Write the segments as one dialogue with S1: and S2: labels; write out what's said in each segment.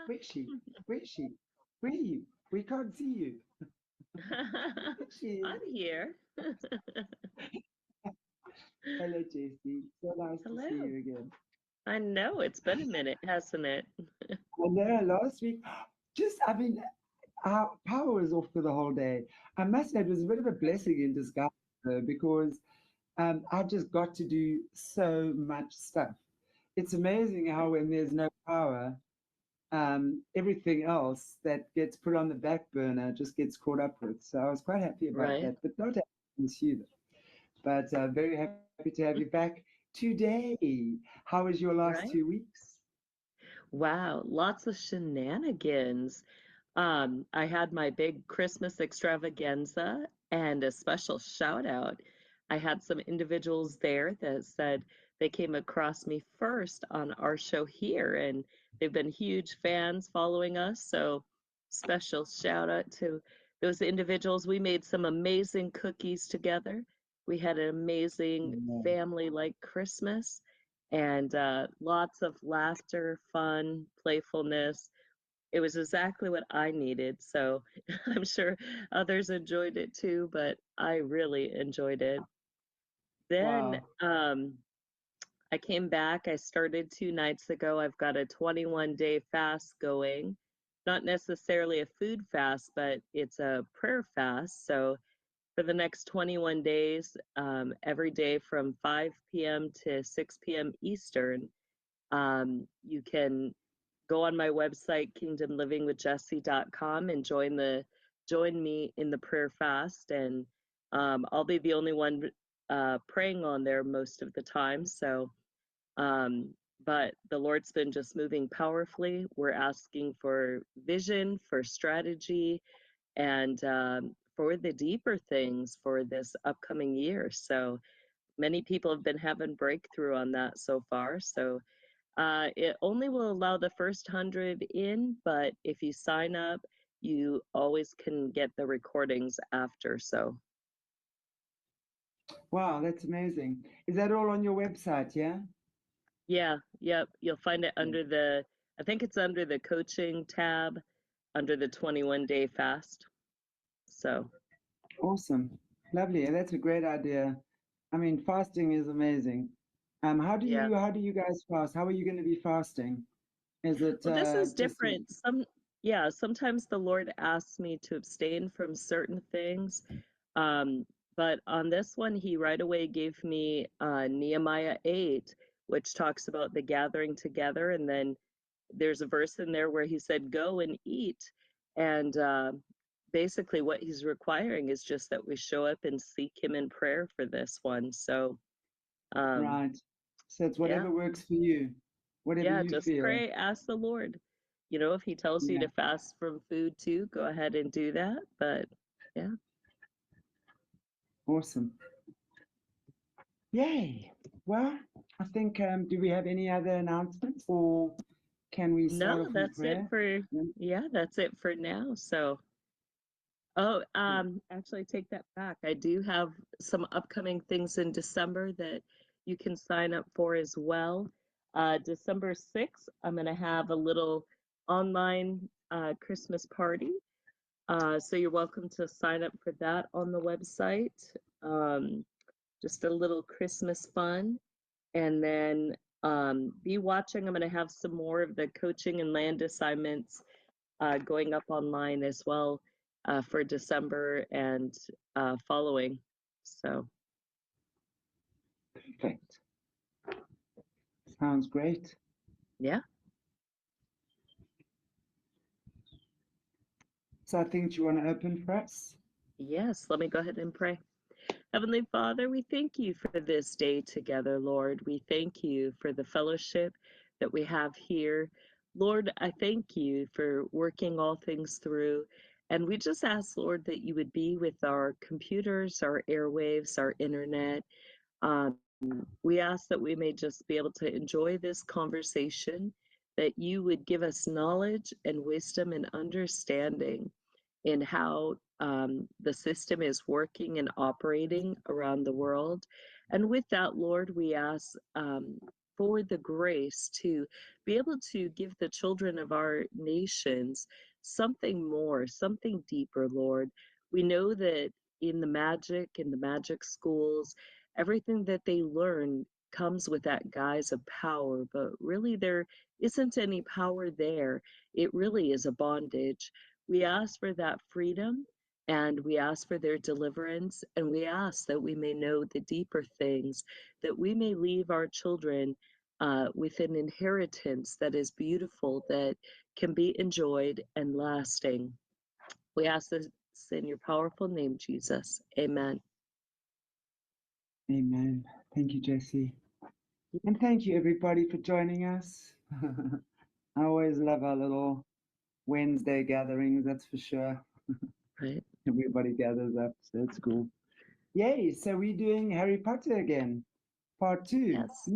S1: Where's she? Where's she? Where are you? We can't see you. There she is.
S2: I'm here.
S1: Hello, Jessie. So nice to see
S2: Hello.
S1: you again.
S2: I know it's been a minute, hasn't it?
S1: I know last week, I mean, our power was off for the whole day. I must say it was a bit of a blessing in disguise, though, because I just got to do so much stuff. It's amazing how when there's no power, everything else that gets put on the back burner just gets caught up with. So I was quite happy about
S2: Right,
S1: that, but not happy to miss you, though. But very happy to have you back today. How was your last two
S2: right.
S1: weeks?
S2: Wow, lots of shenanigans. I had my big Christmas extravaganza and a special shout out. I had some individuals there that said they came across me first on our show here, and they've been huge fans following us. So, special shout out to those individuals. We made some amazing cookies together. We had an amazing
S1: Yeah.
S2: family like Christmas and lots of laughter, fun, playfulness. It was exactly what I needed. So I'm sure others enjoyed it too, but I really enjoyed it. Then
S1: Wow.
S2: I came back. I started 2 nights ago. I've got a 21-day fast going. Not necessarily a food fast, but it's a prayer fast. So for the next 21 days, every day from 5 p.m. to 6 p.m. Eastern, you can go on my website, kingdomlivingwithjessie.com, and join me in the prayer fast. And I'll be the only one praying on there most of the time. So, um, but the Lord's been just moving powerfully. We're asking for vision, for strategy, and for the deeper things for this upcoming year. So many people have been having breakthrough on that so far. So it only will allow the first 100 in, but if you sign up, you always can get the recordings after. So,
S1: Wow, that's amazing. Is that all on your website? Yeah.
S2: yeah, yep, you'll find it
S1: Yeah.
S2: under I think it's under the coaching tab, under the 21-day fast. So,
S1: Awesome. Lovely. And that's a great idea. I mean, fasting is amazing.
S2: yeah.
S1: How do you guys fast? How are you going to be fasting? Is it
S2: Well, this is
S1: just
S2: different. Yeah, sometimes the Lord asks me to abstain from certain things. Um, but on this one, he right away gave me Nehemiah 8, which talks about the gathering together. And then there's a verse in there where he said, go and eat. And basically, what he's requiring is just that we show up and seek him in prayer for this one. So, um,
S1: right? So it's
S2: yeah,
S1: whatever works for you, whatever
S2: yeah,
S1: you
S2: just
S1: feel.
S2: pray, ask the Lord. You know, if he tells you
S1: Yeah.
S2: to fast from food too, go ahead and do that. But yeah.
S1: Awesome. Yay. Well, I think, do we have any other announcements or can we start
S2: No,
S1: off in
S2: that's it
S1: prayer?
S2: for,
S1: Yeah.
S2: yeah, that's it for now. So, oh, actually, I take that back. I do have some upcoming things in December that you can sign up for as well. December 6th, I'm going to have a little online Christmas party. So you're welcome to sign up for that on the website. Um, just a little Christmas fun. And then be watching. I'm going to have some more of the coaching and land assignments going up online as well for December and following. So,
S1: Perfect. Sounds great.
S2: yeah.
S1: So I think you want to open for us?
S2: Yes, let me go ahead and pray. Heavenly Father, we thank you for this day together, Lord. We thank you for the fellowship that we have here. Lord, I thank you for working all things through. And we just ask, Lord, that you would be with our computers, our airwaves, our internet. We ask that we may just be able to enjoy this conversation, that you would give us knowledge and wisdom and understanding in how the system is working and operating around the world. And with that, Lord, we ask for the grace to be able to give the children of our nations something more, something deeper, Lord. We know that in the magic schools, everything that they learn comes with that guise of power, but really there isn't any power there. It really is a bondage. We ask for that freedom, and we ask for their deliverance, and we ask that we may know the deeper things, that we may leave our children with an inheritance that is beautiful, that can be enjoyed and lasting. We ask this in your powerful name, Jesus. Amen.
S1: Amen. Thank you, Jessie. And thank you, everybody, for joining us. I always love our little Wednesday gatherings, that's for sure.
S2: Right.
S1: Everybody gathers up, so it's cool. Yay, so we're doing Harry Potter again, part 2.
S2: Yes,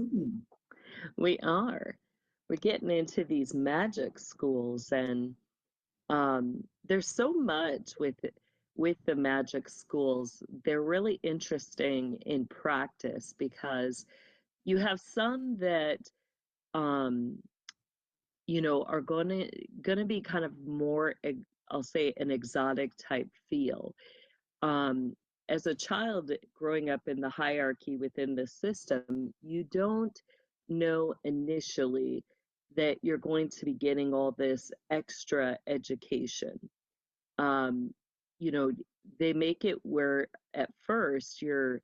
S2: we are. We're getting into these magic schools, and there's so much with the magic schools. They're really interesting in practice because you have some that um, are gonna be kind of more, I'll say, an exotic type feel. Um, as a child growing up in the hierarchy within the system, you don't know initially that you're going to be getting all this extra education. Um, you know, they make it where at first you're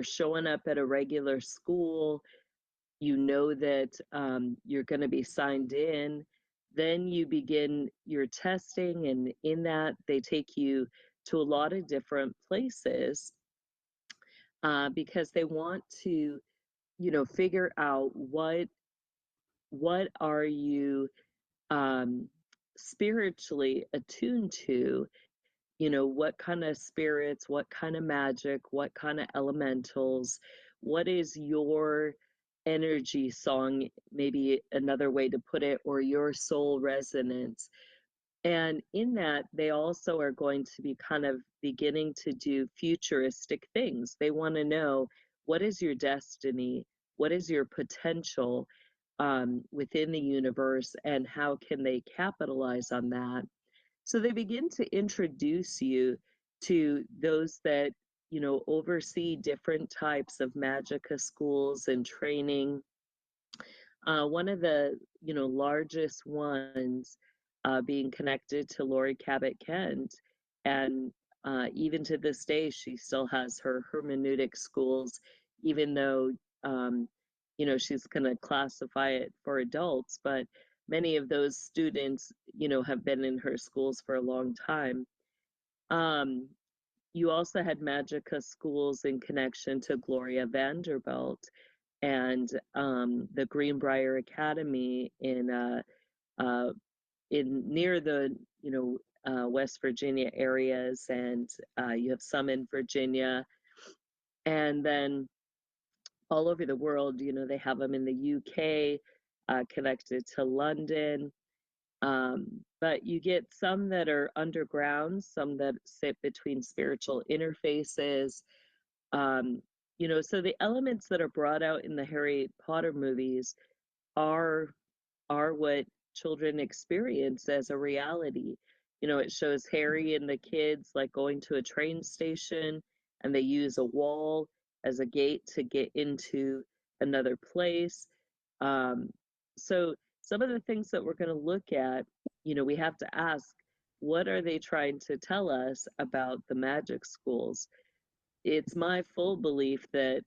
S2: showing up at a regular school, you know that you're going to be signed in. Then you begin your testing, and in that, they take you to a lot of different places because they want to, figure out what are you um, spiritually attuned to. What kind of spirits, what kind of magic, what kind of elementals, what is your energy song, maybe another way to put it, or your soul resonance. And in that, they also are going to be kind of beginning to do futuristic things. They want to know, what is your destiny? What is your potential within the universe? And how can they capitalize on that? So they begin to introduce you to those that, oversee different types of magica schools and training. One of the, largest ones being connected to Laurie Cabot Kent. And even to this day, she still has her hermeneutic schools, even though, she's going to classify it for adults. But many of those students, have been in her schools for a long time. You also had Magica schools in connection to Gloria Vanderbilt and the Greenbrier Academy uh, in near the West Virginia areas, and you have some in Virginia, and then all over the world. They have them in the UK, connected to London. But you get some that are underground, some that sit between spiritual interfaces. Um, so the elements that are brought out in the Harry Potter movies are what children experience as a reality. It shows Harry and the kids like going to a train station, and they use a wall as a gate to get into another place. Um, so some of the things that we're going to look at, we have to ask, what are they trying to tell us about the magic schools? It's my full belief that,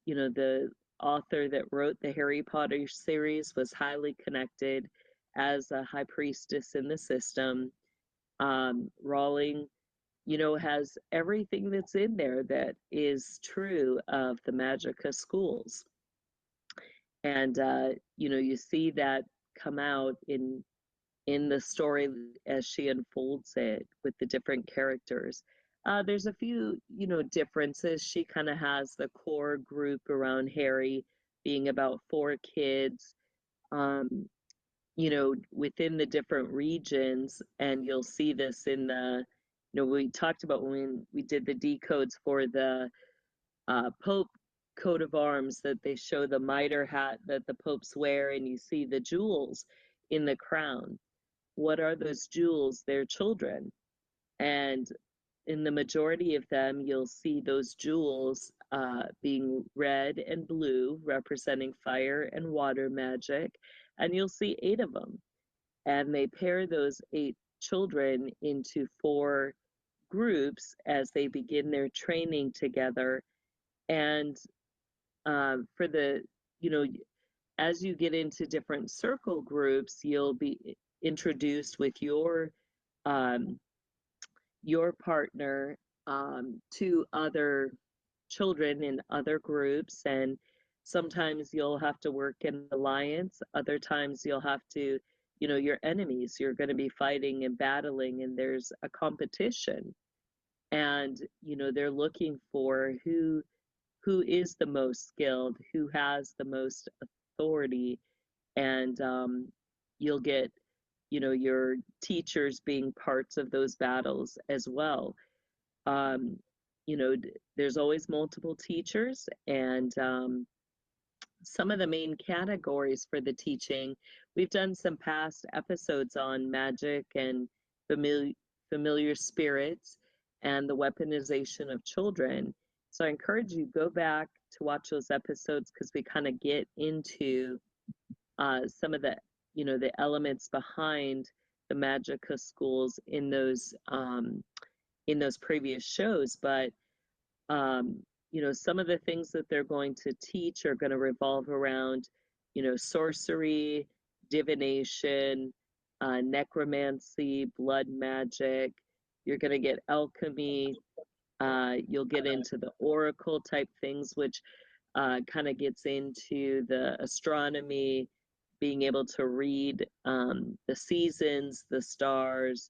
S2: the author that wrote the Harry Potter series was highly connected as a high priestess in the system. Rowling, has everything that's in there that is true of the Magica schools. And, you see that come out in the story as she unfolds it with the different characters. There's a few, differences. She kind of has the core group around Harry being about 4 kids, um, within the different regions. And you'll see this in we talked about when we did the decodes for the Pope coat of arms that they show the mitre hat that the popes wear, and you see the jewels in the crown. What are those jewels? They're children. And in the majority of them, you'll see those jewels being red and blue, representing fire and water magic. And you'll see 8 of them. And they pair those 8 children into 4 groups as they begin their training together. And for the, you know, as you get into different circle groups, you'll be introduced with um, your partner to other children in other groups, and sometimes you'll have to work in alliance, other times you'll have to, you know, your enemies, you're going to be fighting and battling, and there's a competition, and you know they're looking for who is the most skilled, who has the most authority, and you'll get, you know, your teachers being parts of those battles as well. Um, you know, there's always multiple teachers, and some of the main categories for the teaching, we've done some past episodes on magic and familiar, familiar spirits and the weaponization of children. So I encourage you go back to watch those episodes because we kind of get into some of the, you know, the elements behind the Magica schools in those previous shows. But you know, some of the things that they're going to teach are going to revolve around, you know, sorcery, divination, necromancy, blood magic. You're going to get alchemy. You'll get into the oracle type things, which kind of gets into the astronomy, being able to read the seasons, the stars.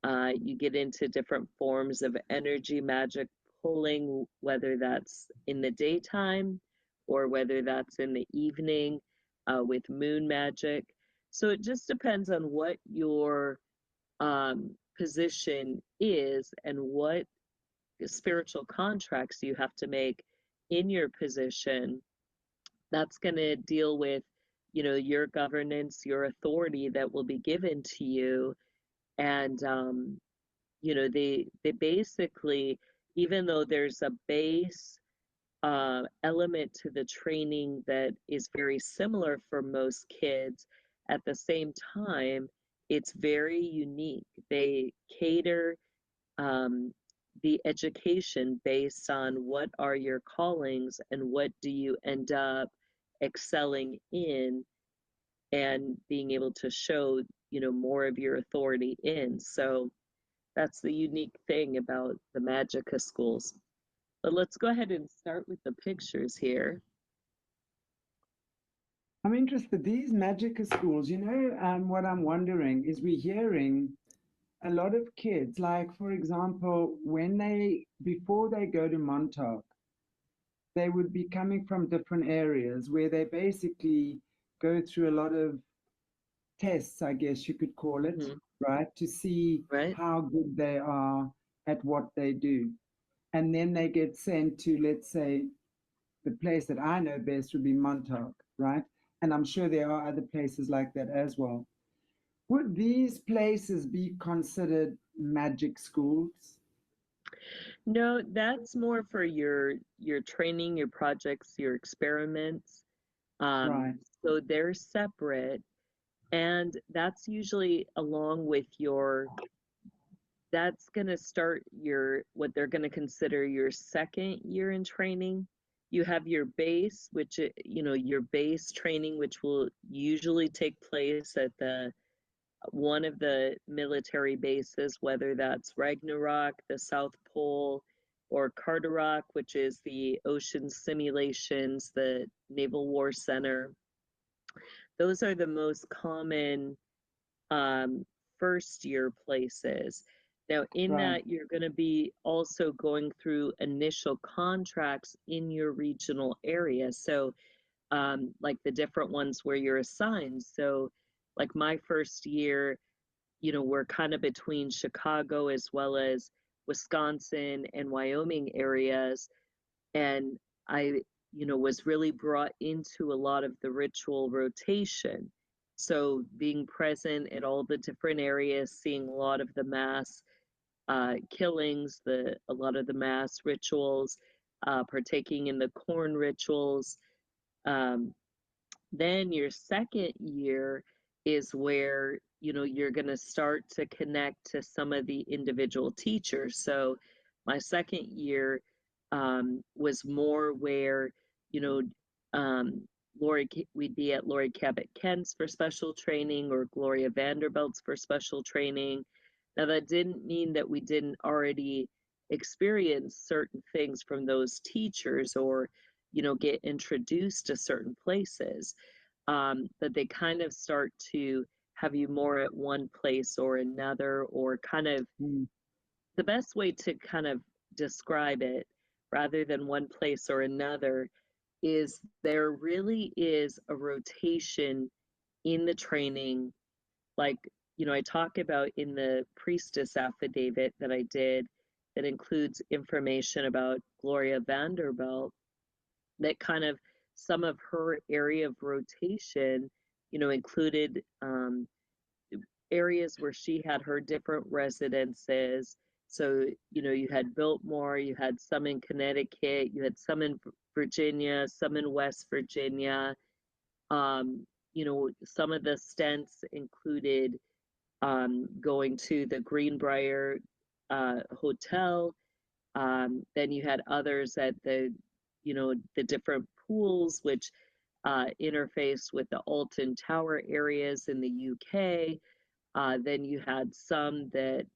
S2: You get into different forms of energy magic pulling, whether that's in the daytime or whether that's in the evening with moon magic. So it just depends on what your position is and what spiritual contracts you have to make in your position. That's going to deal with, you know, your governance, your authority that will be given to you. And you know, they basically, even though there's a base element to the training that is very similar for most kids, at the same time it's very unique. They cater the education based on what are your callings and what do you end up excelling in and being able to show, you know, more of your authority in. So that's the unique thing about the Magica schools. But let's go ahead and start with the pictures here.
S1: I'm interested, these Magica schools, you know, what I'm wondering is we're hearing a lot of kids, like, for example, before they go to Montauk, they would be coming from different areas where they basically go through a lot of tests, I guess you could call it, right? To see
S2: Right.
S1: how good they are at what they do. And then they get sent to, let's say, the place that I know best would be Montauk, right? And I'm sure there are other places like that as well. Would these places be considered magic schools?
S2: No, that's more for your training, your projects, your experiments.
S1: Right,
S2: So they're separate, and that's usually along with your, that's going to start your, what they're going to consider your second year in training. You have your base, which, you know, your base training, which will usually take place at the one of the military bases, whether that's Ragnarok, the South Pole, or Carderock, which is the ocean simulations, the Naval War Center. Those are the most common first year places. Now, in
S1: right,
S2: that, you're going to be also going through initial contracts in your regional area. So, like the different ones where you're assigned. So, like my first year, you know, we're kind of between Chicago as well as Wisconsin and Wyoming areas. And I was really brought into a lot of the ritual rotation. So being present at all the different areas, seeing a lot of the mass killings, a lot of the mass rituals, partaking in the corn rituals. Um, then your second year is where you're going to start to connect to some of the individual teachers. So my second year was more where you know um, we'd be at Lori Cabot Kent's for special training or Gloria Vanderbilt's for special training. Now that didn't mean that we didn't already experience certain things from those teachers or get introduced to certain places, but they kind of start to have you more at one place or another, or kind of
S1: Mm.
S2: the best way to kind of describe it rather than one place or another is there really is a rotation in the training. Like, I talk about in the priestess affidavit that I did that includes information about Gloria Vanderbilt, that kind of some of her area of rotation, included areas where she had her different residences. So, you had Biltmore, you had some in Connecticut, you had some in Virginia, some in West Virginia. Some of the stints included going to the Greenbrier Hotel. Then you had others at the different pools, which interfaced with the Alton Tower areas in the UK. Then you had some that,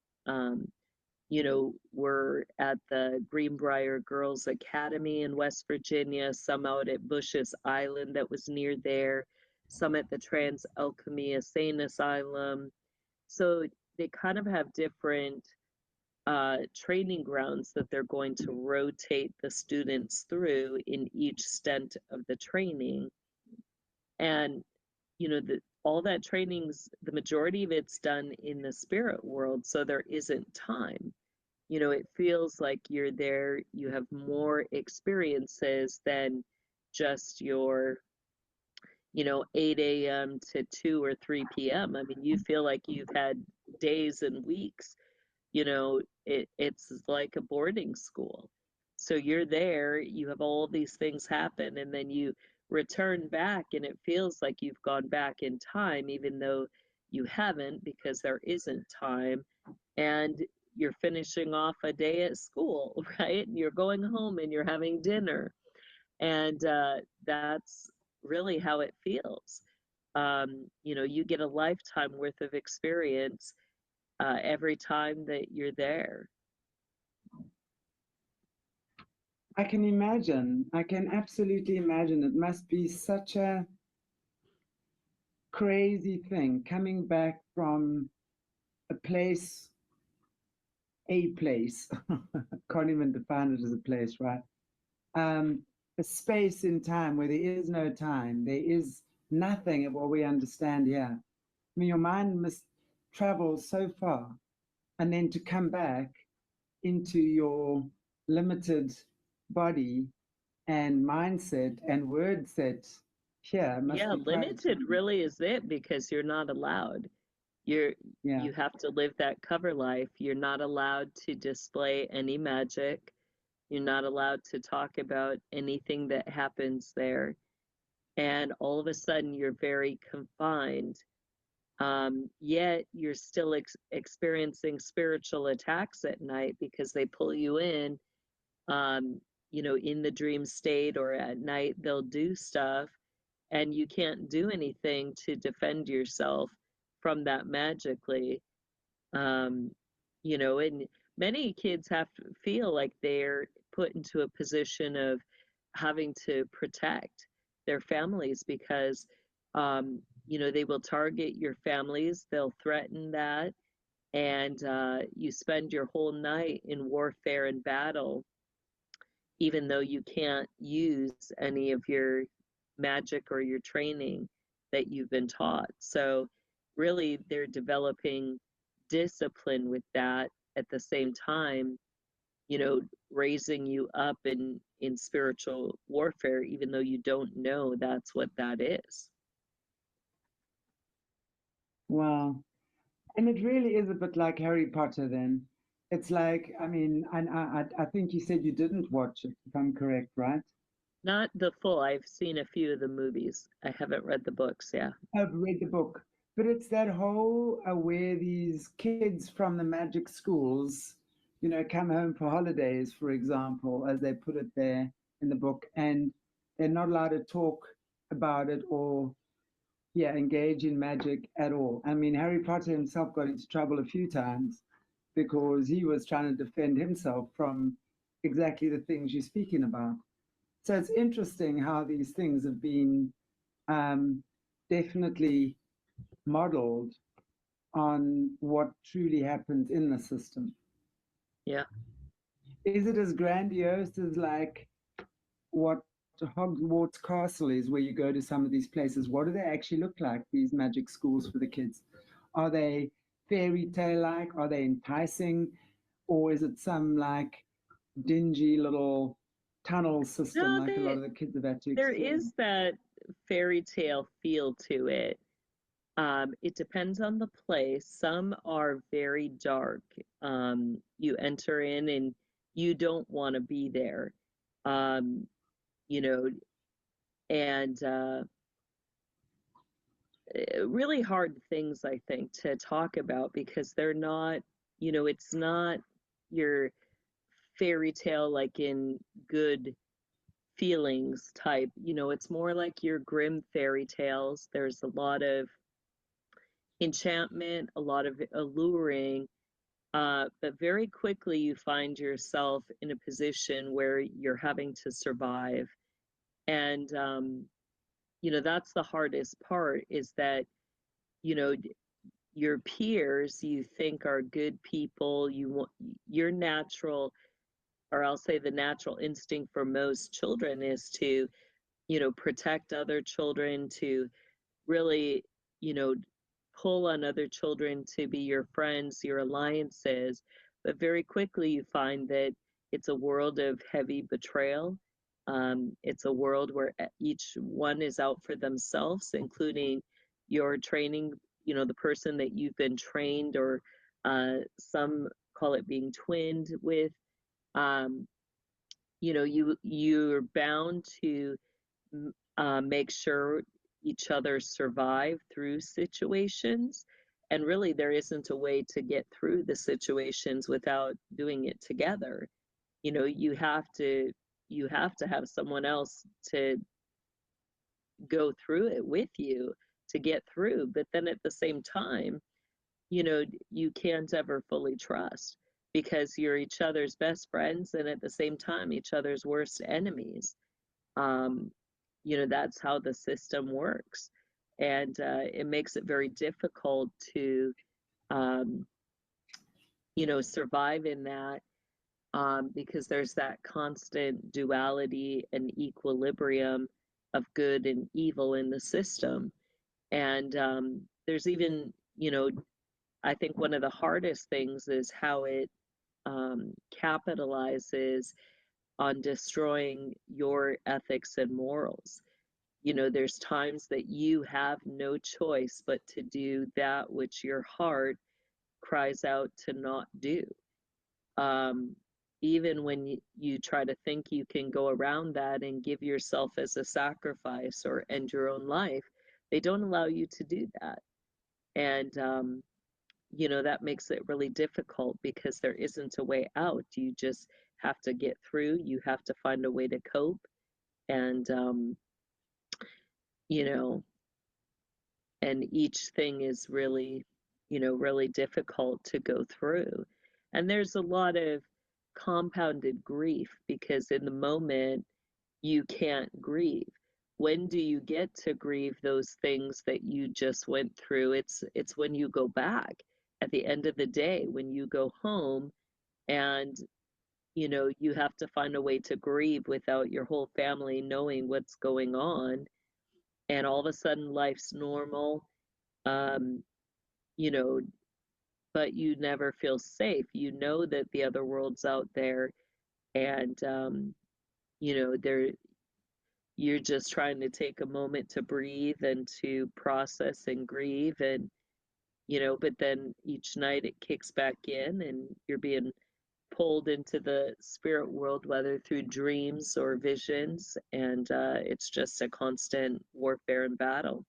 S2: were at the Greenbrier Girls Academy in West Virginia, some out at Bush's Island that was near there, some at the Trans Alchemy Insane Asylum. So they kind of have different training grounds that they're going to rotate the students through in each stint of the training. And, all that training's, the majority of it's done in the spirit world, so there isn't time. It feels like you're there, you have more experiences than just your 8 a.m. to 2 or 3 p.m. I mean, you feel like you've had days and weeks. It's like a boarding school. So you're there, you have all these things happen, and then you return back, and it feels like you've gone back in time, even though you haven't, because there isn't time. And you're finishing off a day at school, right? And you're going home and you're having dinner. And that's really how it feels. You get a lifetime worth of experience every time that you're there.
S1: I can imagine. I can absolutely imagine. It must be such a crazy thing coming back from a place, can't even define it as a place, right? A space in time where there is no time, there is nothing of what we understand here. I mean, your mind must travel so far, and then to come back into your limited body and mindset and word set here must
S2: Yeah,
S1: be quite
S2: limited
S1: extreme.
S2: really is it, because you're not allowed. You're
S1: Yeah.
S2: you have to live that cover life. You're not allowed to display any magic. You're not allowed to talk about anything that happens there. And all of a sudden, you're very confined. Yet you're still experiencing spiritual attacks at night because they pull you in, in the dream state, or at night they'll do stuff, and you can't do anything to defend yourself from that magically. um, and many kids have to feel like they're put into a position of having to protect their families because, they will target your families, they'll threaten that, and you spend your whole night in warfare and battle, even though you can't use any of your magic or your training that you've been taught. So, really, they're developing discipline with that at the same time, raising you up in spiritual warfare, even though you don't know that's what that is.
S1: Wow. And it really is a bit like Harry Potter then. It's like, I mean, and I think you said you didn't watch it, if I'm correct, right?
S2: Not the full. I've seen a few of the movies. I haven't read the books. Yeah.
S1: I've read the book, but it's that whole where these kids from the magic schools, come home for holidays, for example, as they put it there in the book, and they're not allowed to talk about it or, yeah, engage in magic at all. I mean, Harry Potter himself got into trouble a few times because he was trying to defend himself from exactly the things you're speaking about. So it's interesting how these things have been um, definitely modeled on what truly happens in the system.
S2: Yeah.
S1: Is it as grandiose as like what Hogwarts Castle is, where you go to some of these places? What do they actually look like, these magic schools for the kids? Are they fairy tale like? Are they enticing? Or is it some like dingy little tunnel system
S2: No,
S1: like a lot of the kids have had to
S2: there
S1: explore?
S2: is that fairy tale feel to it. It depends on the place. Some are very dark. You enter in and you don't want to be there. Um, you know, and really hard things, I think, to talk about because they're not, it's not your fairy tale like in good feelings type. It's more like your grim fairy tales. There's a lot of enchantment, a lot of alluring, but very quickly you find yourself in a position where you're having to survive. And, that's the hardest part is that, you know, your peers you think are good people, you want your natural, or I'll say the natural instinct for most children is to, protect other children, to really, you know, pull on other children to be your friends, your alliances. But very quickly you find that it's a world of heavy betrayal. It's a world where each one is out for themselves, including your training, the person that you've been trained, or some call it being twinned with. Um, you're bound to make sure each other survive through situations. And really, there isn't a way to get through the situations without doing it together. You have to have someone else to go through it with you to get through. But then at the same time, you can't ever fully trust because you're each other's best friends and at the same time each other's worst enemies. um, that's how the system works. And it makes it very difficult to, um, survive in that, because there's that constant duality and equilibrium of good and evil in the system. And there's even, I think one of the hardest things is how it capitalizes on destroying your ethics and morals. There's times that you have no choice but to do that which your heart cries out to not do. Um, Even when you try to think you can go around that and give yourself as a sacrifice or end your own life, they don't allow you to do that. And, that makes it really difficult because there isn't a way out. You just have to get through, you have to find a way to cope. And, you know, and each thing is really, really difficult to go through. And there's a lot of compounded grief because in the moment you can't grieve. When do you get to grieve those things that you just went through? It's when you go back at the end of the day, when you go home and you have to find a way to grieve without your whole family knowing what's going on, and all of a sudden life's normal. um, you know, but you never feel safe. You know that the other world's out there, and you know, you're just trying to take a moment to breathe and to process and grieve, and but then each night it kicks back in and you're being pulled into the spirit world, whether through dreams or visions, and it's just a constant warfare and battle.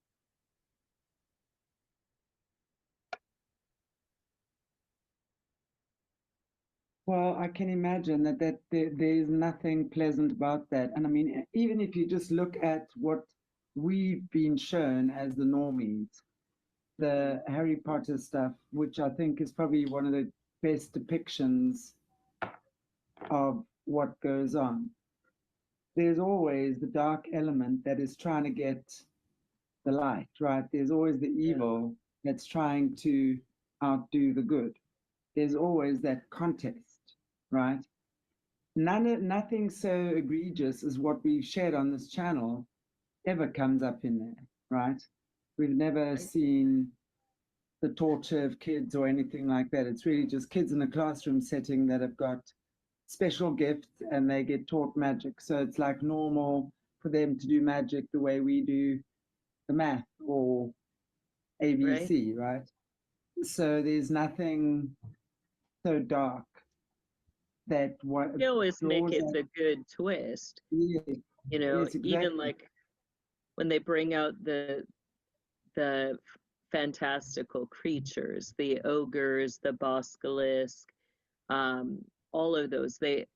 S1: Well, I can imagine that there's nothing pleasant about that. And I mean, even if you just look at what we've been shown as the normies, the Harry Potter stuff, which I think is probably one of the best depictions of what goes on. There's always the dark element that is trying to get the light, right? There's always the evil that's trying to outdo the good. There's always that contest, right? Nothing so egregious as what we've shared on this channel ever comes up in there, right? We've never seen the torture of kids or anything like that. It's really just kids in a classroom setting that have got special gifts and they get taught magic. So it's like normal for them to do magic the way we do the math or ABC, right? So there's nothing so dark that what
S2: They always make
S1: draws
S2: it
S1: us.
S2: a good twist.
S1: Yes, yes,
S2: Even
S1: exactly.
S2: like when they bring out the fantastical creatures, the ogres, the basilisk, all of those. They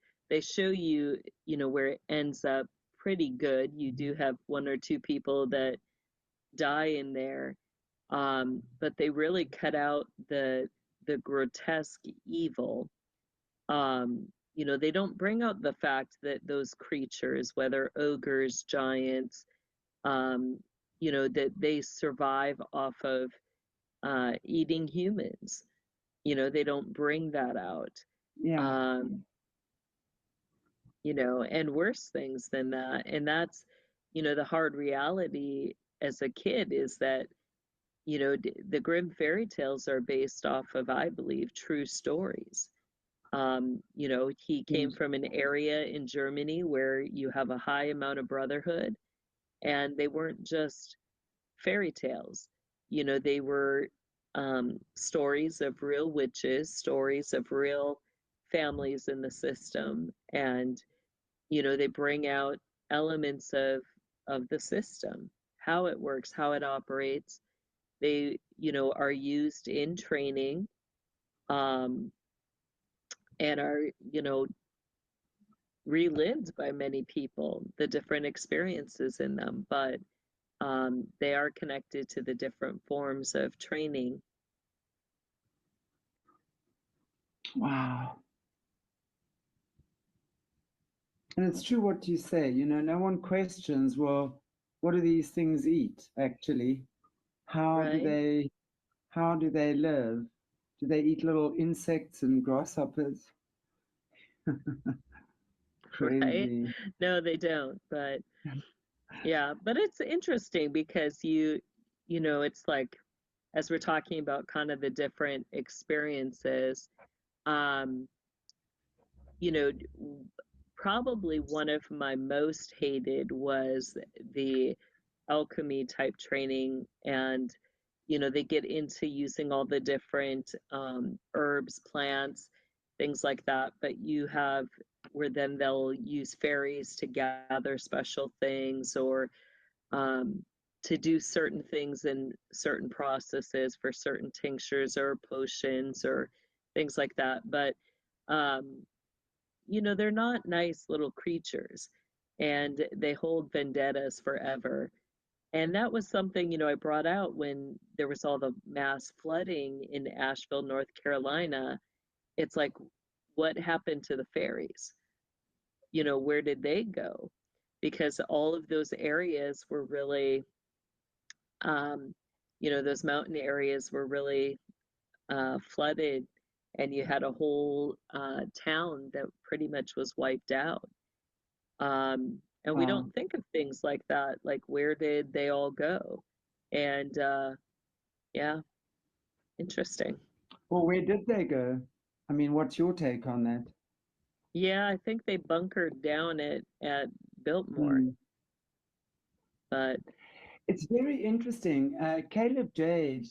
S2: show you, where it ends up pretty good. You do have one or two people that die in there, but they really cut out the grotesque evil. They don't bring out the fact that those creatures, whether ogres, giants, that they survive off of eating humans. They don't bring that out.
S1: Yeah.
S2: Um, and worse things than that. And that's, the hard reality as a kid is that, the Grimm fairy tales are based off of, I believe, true stories. He came from an area in Germany where you have a high amount of brotherhood, and they weren't just fairy tales. They were stories of real witches, stories of real families in the system, and they bring out elements of the system, how it works, how it operates. They are used in training, um, and are relived by many people, the different experiences in them, but they are connected to the different forms of training.
S1: Wow. And it's true what you say, no one questions, well, what do these things eat actually? How do
S2: Right?
S1: they live? Do they eat little insects and grasshoppers?
S2: Right?
S1: Crazy.
S2: No, they don't, but yeah, but it's interesting because it's like, as we're talking about kind of the different experiences, um, you know, probably one of my most hated was the alchemy type training, and they get into using all the different herbs, plants, things like that, but you have where then they'll use fairies to gather special things, or um, to do certain things in certain processes for certain tinctures or potions or things like that. But um, they're not nice little creatures, and they hold vendettas forever. And that was something, I brought out when there was all the mass flooding in Asheville, North Carolina. It's like, what happened to the fairies? Where did they go? Because all of those areas were really, um, those mountain areas were really flooded, and you had a whole town that pretty much was wiped out. And we
S1: Wow.
S2: don't think of things like that, like where did they all go? And yeah, interesting.
S1: Well, where did they go? I mean, what's your take on that?
S2: Yeah, I think they bunkered down at Biltmore,
S1: Mm.
S2: but
S1: It's very interesting. Caleb Jade,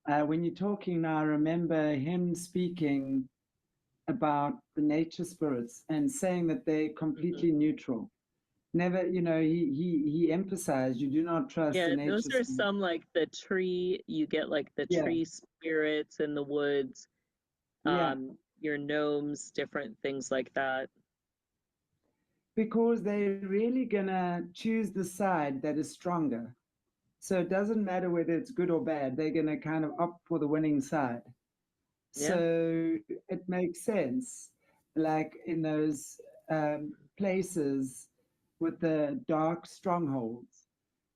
S1: when you're talking now, I remember him speaking about the nature spirits and saying that they're
S2: mhm.
S1: completely neutral. Never, he emphasized you do not trust the
S2: Yeah, those
S1: nature
S2: are
S1: spirits.
S2: some like the tree, you get like the
S1: Yeah,
S2: tree spirits in the woods,
S1: yeah,
S2: your gnomes, different things like that.
S1: because they're really gonna choose the side that is stronger. So it doesn't matter whether it's good or bad, they're gonna kind of opt for the winning side.
S2: Yeah,
S1: So it makes sense, like in those places with the dark strongholds,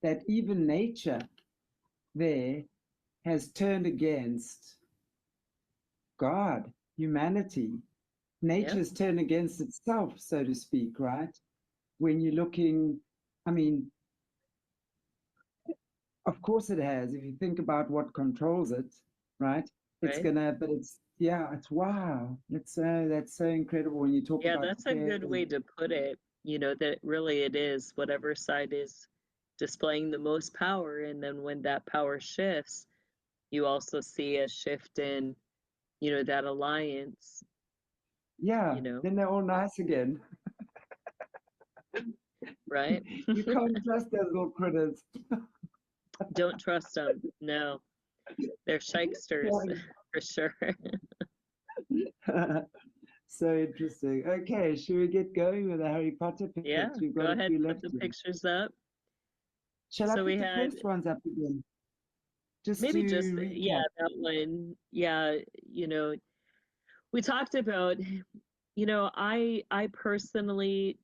S1: that even nature there has turned against God, humanity.
S2: yeah,
S1: Nature's turned against itself, so to speak, right? When you're looking, I mean, of course it has. If you think about what controls it, right? It's
S2: right.
S1: gonna, but it's yeah, it's wow. That's so incredible when you talk
S2: Yeah,
S1: about
S2: that's a
S1: prayer.
S2: good way to put it, that really it is whatever side is displaying the most power, and then when that power shifts, you also see a shift in, that alliance,
S1: Yeah,
S2: you know,
S1: then they're all nice again.
S2: right?
S1: You can't trust those little critters.
S2: Don't trust them. No, they're shykesters for sure.
S1: So interesting. Okay, should we get going with the Harry Potter
S2: Yeah,
S1: picks? We've
S2: go
S1: got a
S2: ahead,
S1: few
S2: put
S1: left
S2: the
S1: here.
S2: pictures up.
S1: Shall I
S2: So we
S1: put the
S2: had
S1: first ones up again? Just to
S2: maybe just, yeah,
S1: recap.
S2: that one. Yeah, we talked about, I personally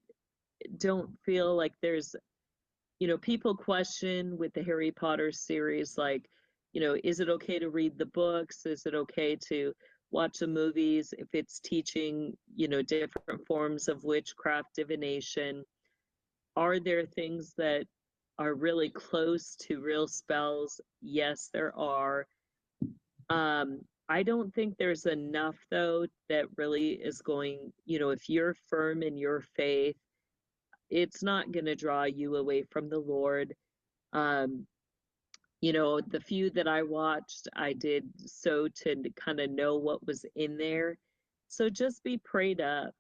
S2: don't feel like there's, people question with the Harry Potter series, like, is it okay to read the books? Is it okay to watch the movies if it's teaching, different forms of witchcraft, divination? Are there things that are really close to real spells? Yes, there are. I don't think there's enough, though, that really is going, if you're firm in your faith, it's not going to draw you away from the Lord. Um, the few that I watched, I did so to kind of know what was in there. So just be prayed up,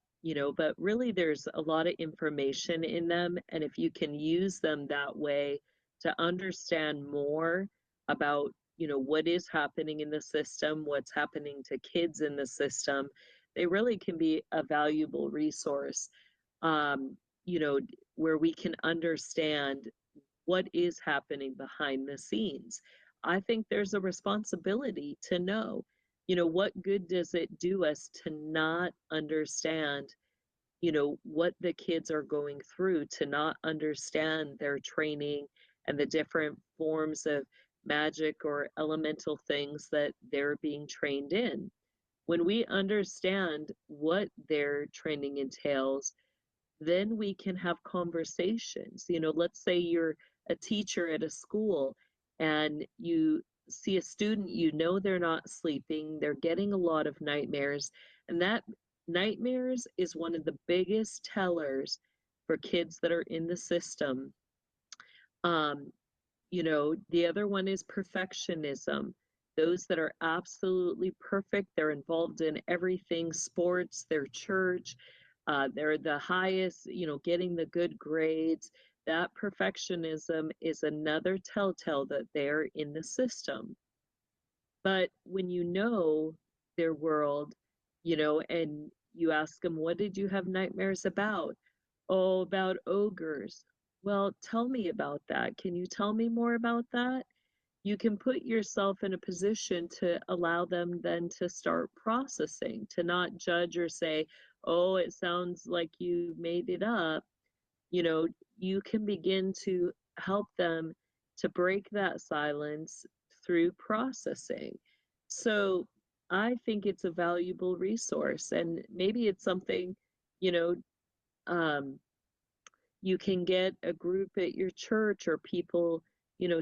S2: but really there's a lot of information in them. And if you can use them that way to understand more about, what is happening in the system, what's happening to kids in the system, they really can be a valuable resource, um, you know, where we can understand what is happening behind the scenes. I think there's a responsibility to know, what good does it do us to not understand, what the kids are going through, to not understand their training and the different forms of magic or elemental things that they're being trained in. When we understand what their training entails, then we can have conversations. Let's say you're a teacher at a school and you see a student, they're not sleeping, they're getting a lot of nightmares, and that nightmares is one of the biggest tellers for kids that are in the system. Um, the other one is perfectionism. Those that are absolutely perfect, they're involved in everything, sports, their church, they're the highest, getting the good grades. That perfectionism is another telltale that they're in the system. But when you know their world, and you ask them, what did you have nightmares about? Oh, about ogres. Well, tell me about that. Can you tell me more about that? You can put yourself in a position to allow them then to start processing, to not judge or say, oh, it sounds like you made it up. You know, you can begin to help them to break that silence through processing. So I think it's a valuable resource, and maybe it's something, you know, um, you can get a group at your church or people,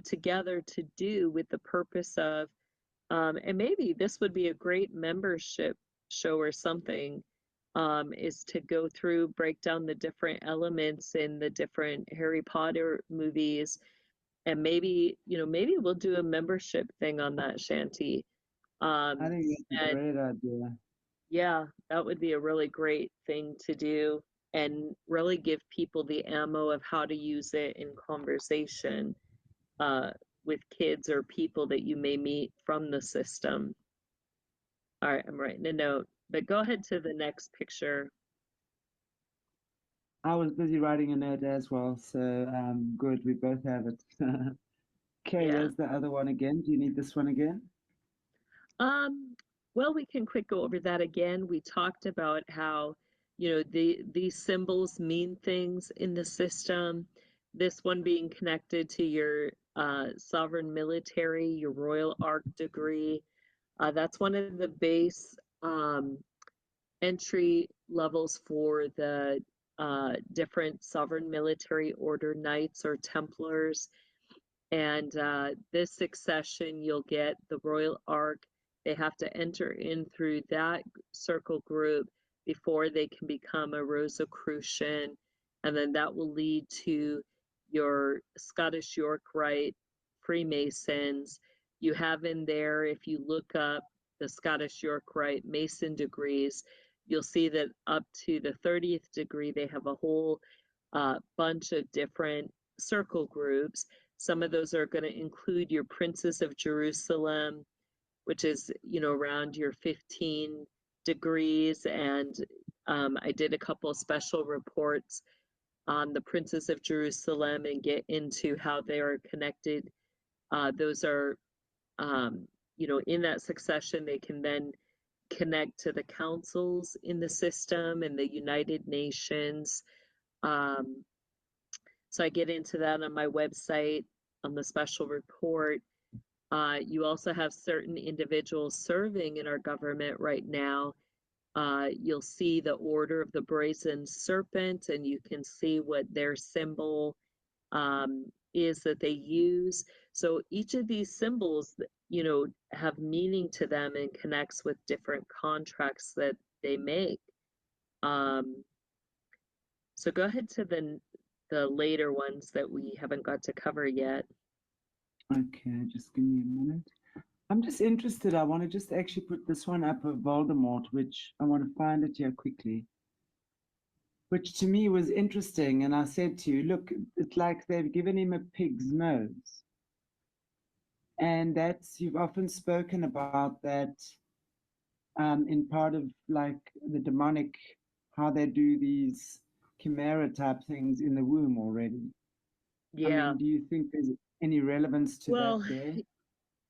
S2: together to do with the purpose of, and maybe this would be a great membership show or something, is to go through, break down the different elements in the different Harry Potter movies, and maybe, maybe we'll do a membership thing on that, Shanti.
S1: I think that's a
S2: And
S1: great idea.
S2: yeah, that would be a really great thing to do and really give people the ammo of how to use it in conversation uh, with kids or people that you may meet from the system. All right, I'm writing a note, but go ahead to the next picture.
S1: I was busy writing a note as well, so good, we both have it. Okay,
S2: Yeah.
S1: where's the other one again? Do you need this one again?
S2: Um, well, we can quick go over that again. We talked about how, these symbols mean things in the system. This one being connected to your sovereign military, your Royal Arc degree. That's one of the base um, entry levels for the different sovereign military order knights or Templars. And this succession, you'll get the Royal Arc. They have to enter in through that circle group before they can become a Rosicrucian. And then that will lead to your Scottish York Rite Freemasons. You have in there, if you look up the Scottish York Rite Mason degrees, you'll see that up to the 30th degree, they have a whole bunch of different circle groups. Some of those are going to include your Princes of Jerusalem, which is, around your 15 degrees. And I did a couple of special reports on the Princes of Jerusalem and get into how they are connected. Those are, in that succession, they can then connect to the councils in the system and the United Nations. Um, so I get into that on my website on the special report. You also have certain individuals serving in our government right now. You'll see the Order of the Brazen Serpent, and you can see what their symbol is that they use. So each of these symbols, have meaning to them and connects with different contracts that they make. Um, so go ahead to the later ones that we haven't got to cover yet.
S1: Okay, just give me a minute. I'm just interested. I want to just actually put this one up of Voldemort, which I want to find it here quickly, which to me was interesting. And I said to you, look, it's like they've given him a pig's nose. And you've often spoken about that in part of like the demonic, how they do these chimera type things in the womb already. I
S2: Yeah.
S1: mean, do you think there's any relevance to that
S2: Well,
S1: there?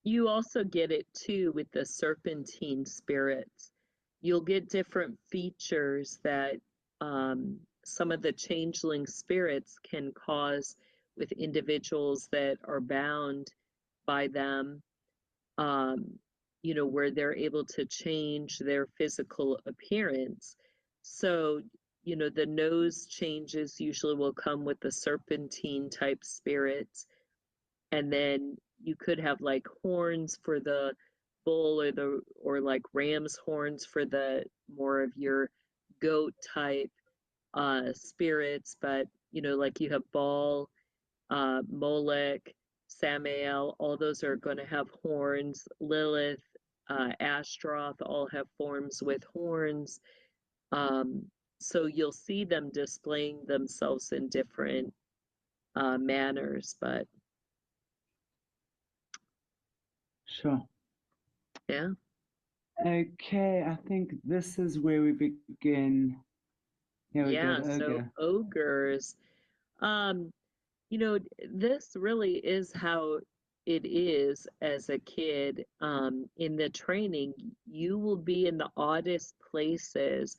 S2: you also get it too with the serpentine spirits. You'll get different features that some of the changeling spirits can cause with individuals that are bound by them, um, where they're able to change their physical appearance. So, the nose changes usually will come with the serpentine type spirits. And then you could have like horns for the bull or like ram's horns for the more of your goat type spirits. But like you have Baal, Molech, Samael, all those are going to have horns. Lilith, Ashtaroth all have forms with horns. Um, so you'll see them displaying themselves in different manners. But
S1: Sure.
S2: yeah.
S1: Okay, I think this is where we begin. Here we go,
S2: Yeah,
S1: the
S2: so
S1: ogre.
S2: ogres. Um, this really is how it is as a kid. In the training, you will be in the oddest places,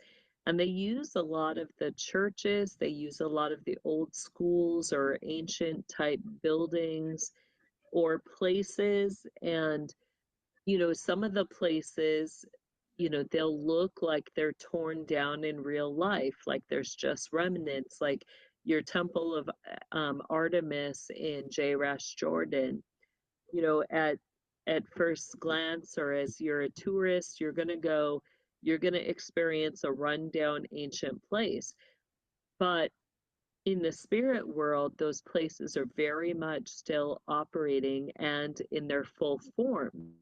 S2: and they use a lot of the churches, they use a lot of the old schools or ancient type buildings or places, and some of the places, they'll look like they're torn down in real life, like there's just remnants, like your Temple of Artemis in J. Jordan. At first glance, or as you're a tourist, you're going to go you're going to experience a rundown ancient place. But in the spirit world, those places are very much still operating and in their full form.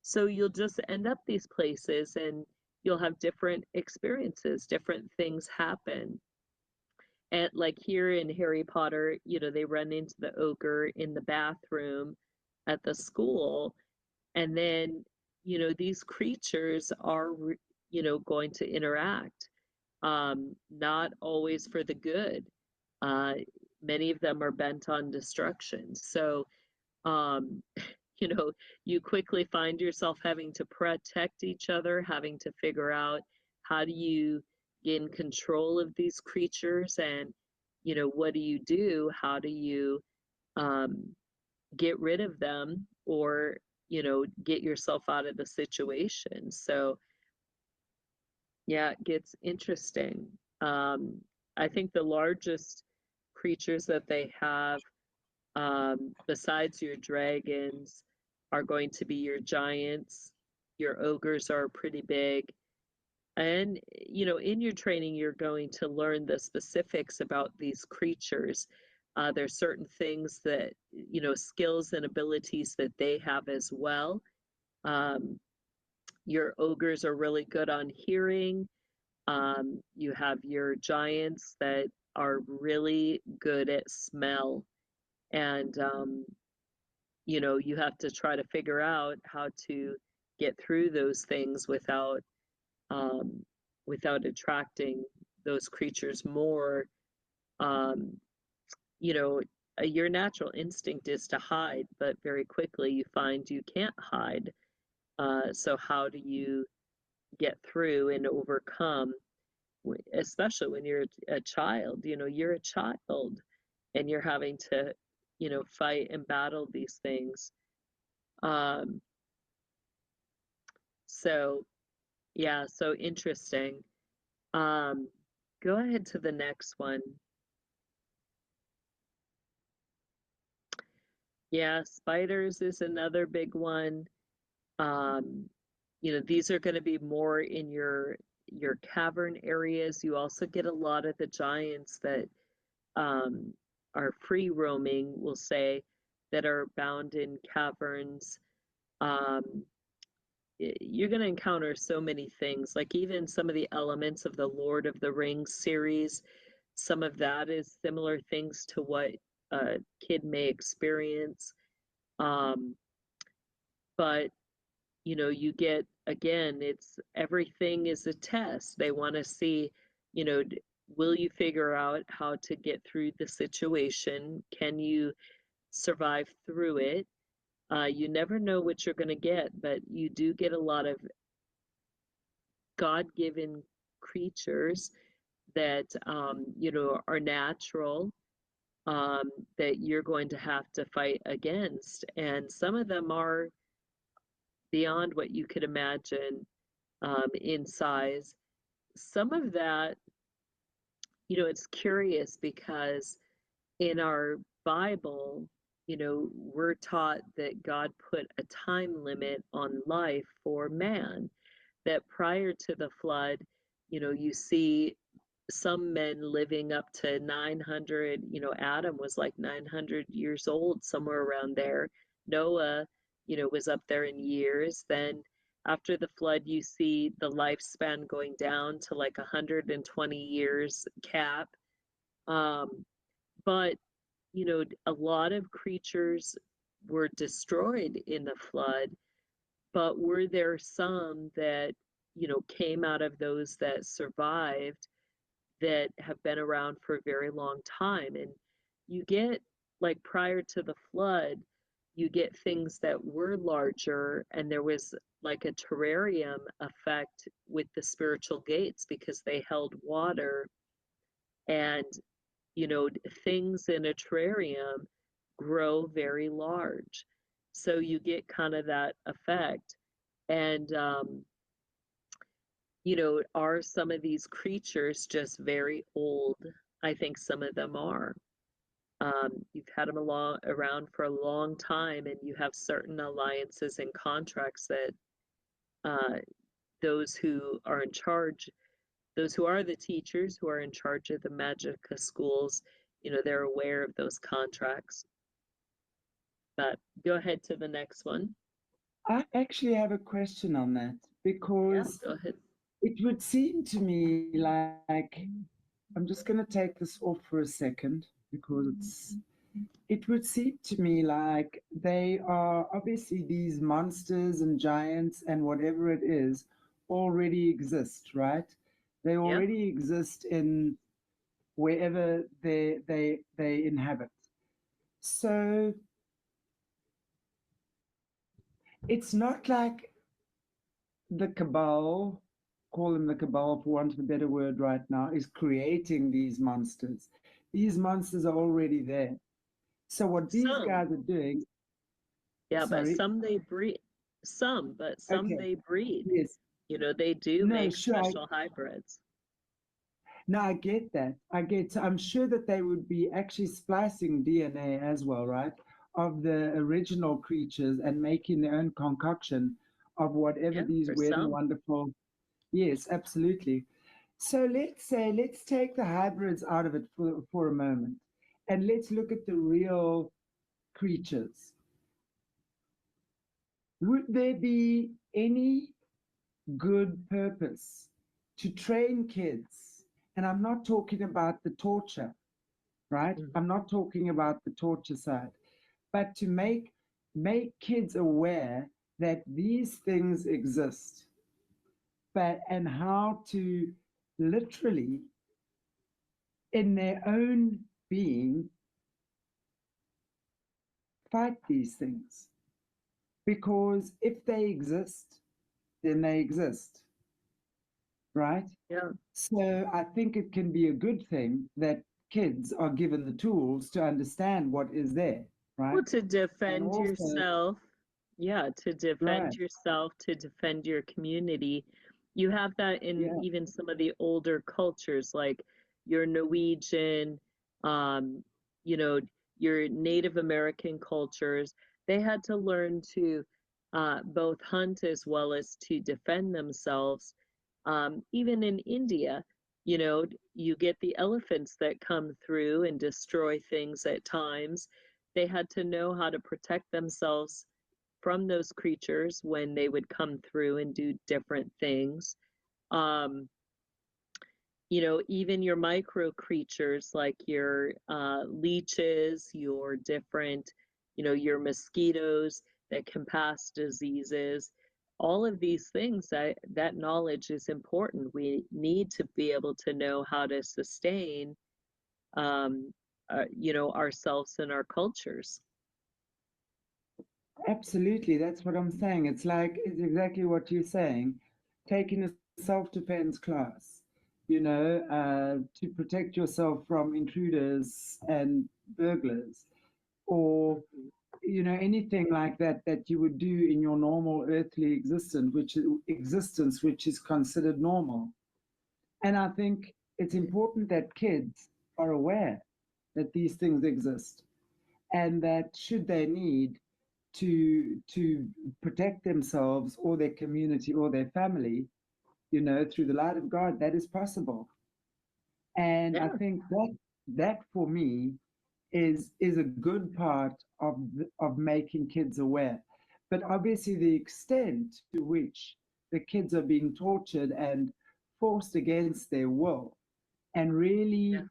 S2: So you'll just end up these places and you'll have different experiences, different things happen. And like here in Harry Potter, they run into the ogre in the bathroom at the school. And then, these creatures are, going to interact, not always for the good. Uh, Many of them are bent on destruction. So, um, you know, you quickly find yourself having to protect each other, having to figure out how do you gain control of these creatures and, what do you do? How do you um, get rid of them or, get yourself out of the situation? So, yeah, it gets interesting. Um, I think the largest creatures that they have, besides your dragons, are going to be your giants. Your ogres are pretty big. And, in your training, you're going to learn the specifics about these creatures. There's certain things that, skills and abilities that they have as well. Um, your ogres are really good on hearing. You have your giants that are really good at smell. And, you have to try to figure out how to get through those things um, without attracting those creatures more. Um, you know, your natural instinct is to hide, but very quickly you find you can't hide. So how do you get through and overcome, especially when you're a child? You're a child and you're having to, fight and battle these things. Um, so yeah, so interesting. Um, Go ahead to the next one. Yeah, spiders is another big one. Um, these are going to be more in your cavern areas. You also get a lot of the giants that um, are free roaming, we'll say, that are bound in caverns. Um, you're going to encounter so many things, like even some of the elements of the Lord of the Rings series. Some of that is similar things to what a kid may experience. Um, but you get, again, it's everything is a test. They want to see, you know, will you figure out how to get through the situation? Can you survive through it? You never know what you're going to get, but you do get a lot of God-given creatures that are natural, um, that you're going to have to fight against, and some of them are beyond what you could imagine in size. Some of that, it's curious because in our Bible, we're taught that God put a time limit on life for man, that prior to the flood, you see some men living up to 900. Adam was like 900 years old, somewhere around there. Noah, was up there in years. Then after the flood, you see the lifespan going down to like 120 years cap. Um, but, a lot of creatures were destroyed in the flood, but were there some that, came out of those that survived that have been around for a very long time? And you get, like, prior to the flood, you get things that were larger, and there was like a terrarium effect with the spiritual gates because they held water. And, things in a terrarium grow very large. So you get kind of that effect. And, are some of these creatures just very old? I think some of them are. You've had them around for a long time, and you have certain alliances and contracts that uh, those who are in charge, those who are the teachers who are in charge of the Magica schools, they're aware of those contracts. But go ahead to the next one.
S1: I actually have a question on that
S2: Yeah,
S1: because
S2: go ahead.
S1: it would seem to me like I'm just going to take this off for a second because it would seem to me like they are obviously these monsters and giants and whatever it is already exist, right? They
S2: Yeah,
S1: already exist in wherever they inhabit. So it's not like the cabal, call them the cabal for want of a better word right now, is creating these monsters. These monsters are already there. So what these
S2: some.
S1: guys are doing,
S2: Yeah, but
S1: sorry,
S2: some they breed. Some, but some
S1: okay,
S2: they breed.
S1: yes,
S2: They do
S1: no,
S2: make
S1: sure,
S2: special hybrids.
S1: no, I get that. So I'm sure that they would be actually splicing DNA as well, right? Of the original creatures and making their own concoction of whatever
S2: Yeah,
S1: these
S2: for
S1: weird and
S2: some.
S1: wonderful. Yes, absolutely. So let's take the hybrids out of it for a moment and let's look at the real creatures. Would there be any good purpose to train kids? And I'm not talking about the torture, right?
S2: Mhm.
S1: I'm not talking about the torture side, but to make kids aware that these things exist, but and how to literally in their own being fight these things. Because if they exist, then they exist, right?
S2: Yeah.
S1: So I think it can be a good thing that kids are given the tools to understand what is there,
S2: Well,
S1: right?
S2: to
S1: And
S2: defend
S1: also,
S2: yourself. Yeah, to
S1: right,
S2: defend yourself, to defend your community. You have that in
S1: yeah,
S2: even some of the older cultures, like your Norwegian, um, you know, your Native American cultures. They had to learn to both hunt as well as to defend themselves. Even in India, you get the elephants that come through and destroy things at times. They had to know how to protect themselves from those creatures when they would come through and do different things. Um, Even your micro creatures like your leeches, your different, your mosquitoes that can pass diseases. All of these things, that knowledge is important. We need to be able to know how to sustain, ourselves and our cultures.
S1: absolutely. That's what I'm saying. It's exactly what you're saying. Taking a self-defense class, to protect yourself from intruders and burglars, or
S2: Mhm.
S1: anything like that that you would do in your normal earthly existence, which is considered normal. And I think it's important that kids are aware that these things exist and that should they need to protect themselves or their community or their family, through the light of God, that is possible. And I
S2: Yeah,
S1: think that for me is a good part of making kids aware. But obviously, the extent to which the kids are being tortured and forced against their will, and
S2: yeah,
S1: really,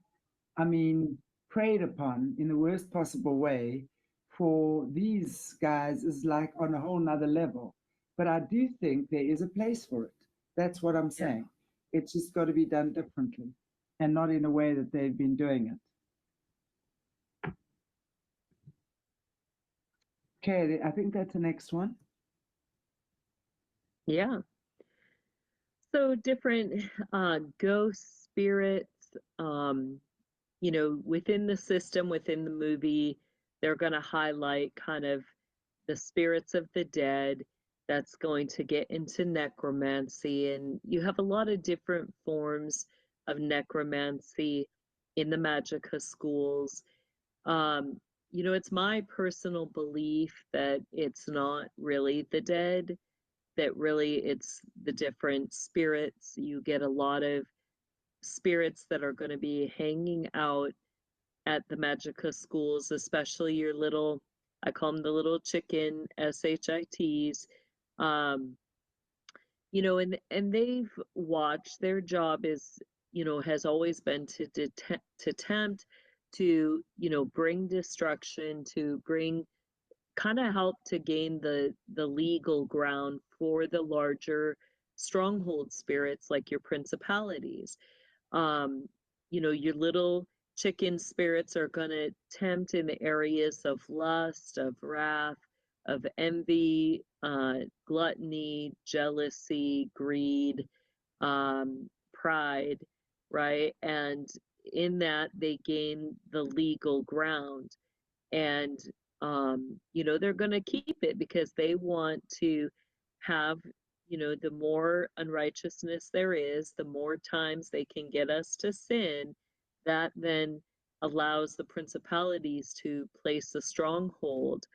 S1: I mean, preyed upon in the worst possible way for these guys is like on a whole nother level. But I do think there is a place for it. That's what I'm
S2: yeah.
S1: saying. It's just got to be done differently and not in a way that they've been doing it. Okay, I think that's the next one.
S2: Yeah. So different ghost spirits, within the system, within the movie, they're going to highlight kind of the spirits of the dead. That's going to get into necromancy. And you have a lot of different forms of necromancy in the Magica schools. Um, it's my personal belief that it's not really the dead. that really it's the different spirits. You get a lot of spirits that are going to be hanging out at the Magica schools, especially your little, I call them the little chicken SHITs. Um, and they've watched, their job is, has always been to tempt, to, bring destruction, to bring, kind of help to gain the legal ground for the larger stronghold spirits like your principalities. um your little chicken spirits are going to tempt in the areas of lust, of wrath, of envy, gluttony, jealousy, greed, pride, right? And in that they gain the legal ground. And they're going to keep it because they want to have, the more unrighteousness there is, the more times they can get us to sin. That then allows the principalities to place a stronghold.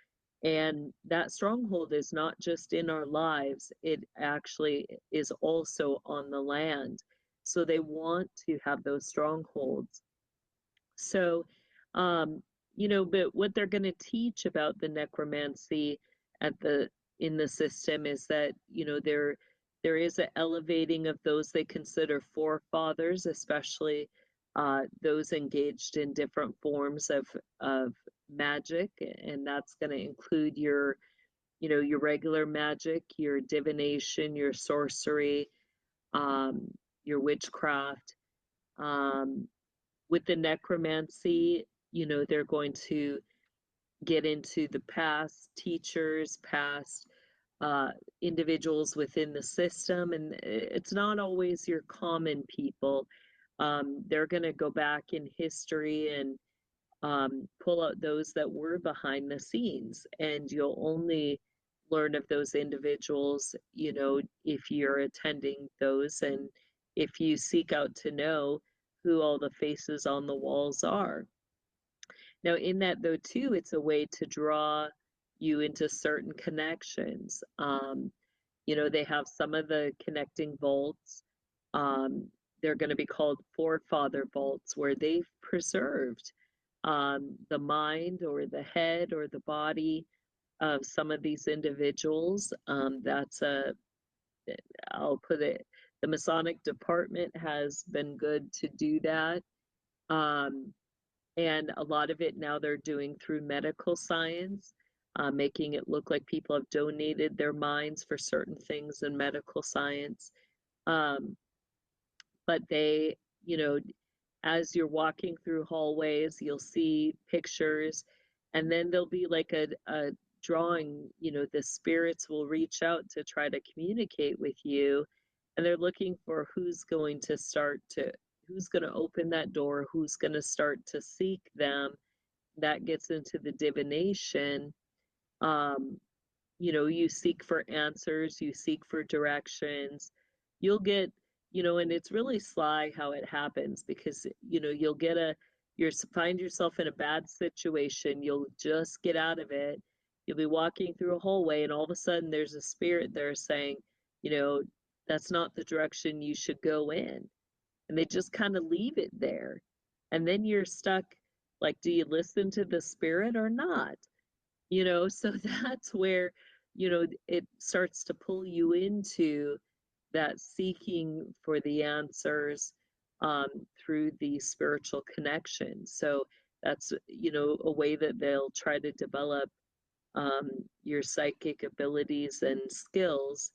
S2: And that stronghold is not just in our lives, it actually is also on the land. So they want to have those strongholds. So, um, but what they're going to teach about the necromancy at the in the system is that, there is an elevating of those they consider forefathers, especially those engaged in different forms of magic, and that's going to include your regular magic, your divination, your sorcery, um, your witchcraft. Um, with the necromancy, they're going to get into the past teachers, past individuals within the system, and it's not always your common people. They're going to go back in history and pull out those that were behind the scenes, and you'll only learn of those individuals, if you're attending those and if you seek out to know who all the faces on the walls are. Now, in that, though, too, it's a way to draw you into certain connections. They have some of the connecting vaults. They're going to be called forefather vaults, where they've preserved the mind or the head or the body of some of these individuals. I'll put it, the Masonic department has been good to do that. Um, and a lot of it now they're doing through medical science, making it look like people have donated their minds for certain things in medical science. Um, but they, you know, as you're walking through hallways, you'll see pictures, and then there'll be like a drawing, the spirits will reach out to try to communicate with you, and they're looking for who's going to open that door, who's going to start to seek them. That gets into the divination. Um, you seek for answers, you seek for directions. You'll get, and it's really sly how it happens, because, you'll find yourself in a bad situation, you'll just get out of it. You'll be walking through a hallway, and all of a sudden there's a spirit there saying, you know, that's not the direction you should go in. And they just kind of leave it there. And then you're stuck, like, do you listen to the spirit or not? So that's where, it starts to pull you into that seeking for the answers through the spiritual connection. So that's, a way that they'll try to develop your psychic abilities and skills